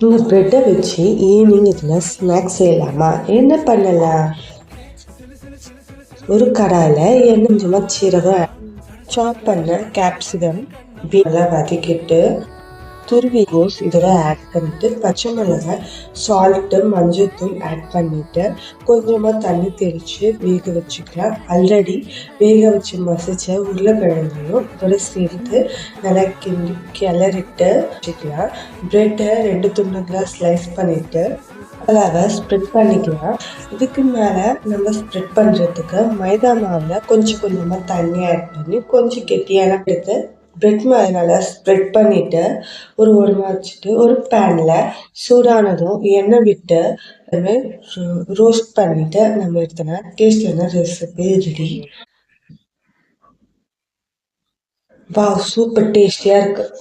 இந்த பிரெட்டை வச்சு ஈவினிங் இதில் ஸ்நாக்ஸ் செய்யலாமா? என்ன பண்ணலாம்? ஒரு கடாயில் எண்ணெய் கொஞ்சமாக சீரகம், சாப் பண்ண கேப்சிகம் நல்லா வதக்கிட்டு துருவி கோஸ் இதில் ஆட் பண்ணிட்டு பச்சை மிளகாய், சால்ட்டு, மஞ்சள்தூள் ஆட் பண்ணிட்டு கொஞ்சமாக தண்ணி தெளித்து வேக வச்சுக்கலாம். ஆல்ரெடி வேக வச்சு மசிச்ச உருளைக்கிழங்கையும் இதோட சேர்த்து நல்லா கிளறிட்டு வச்சுக்கலாம். ப்ரெட்டை 2 துண்டுகளாக ஸ்லைஸ் பண்ணிட்டு அளவை ஸ்ப்ரெட் பண்ணிக்கலாம். இதுக்கு மேலே நம்ம ஸ்ப்ரெட் பண்ணுறதுக்கு மைதா மாவில் கொஞ்சம் கொஞ்சமாக தண்ணி ஆட் பண்ணி கொஞ்சம் கெட்டியான எடுத்து பிரெட் மேலே நல்லா ஸ்ப்ரெட் பண்ணிவிட்டு ஒரு ஓரமாக வச்சுட்டு ஒரு பேனில் சூடானதும் எண்ணெய் விட்டு ரோஸ்ட் பண்ணிவிட்டு நம்ம எடுத்தோன்னா டேஸ்டான ரெசிபி ரெடி. வா, சூப்பர் டேஸ்டியாக இருக்குது.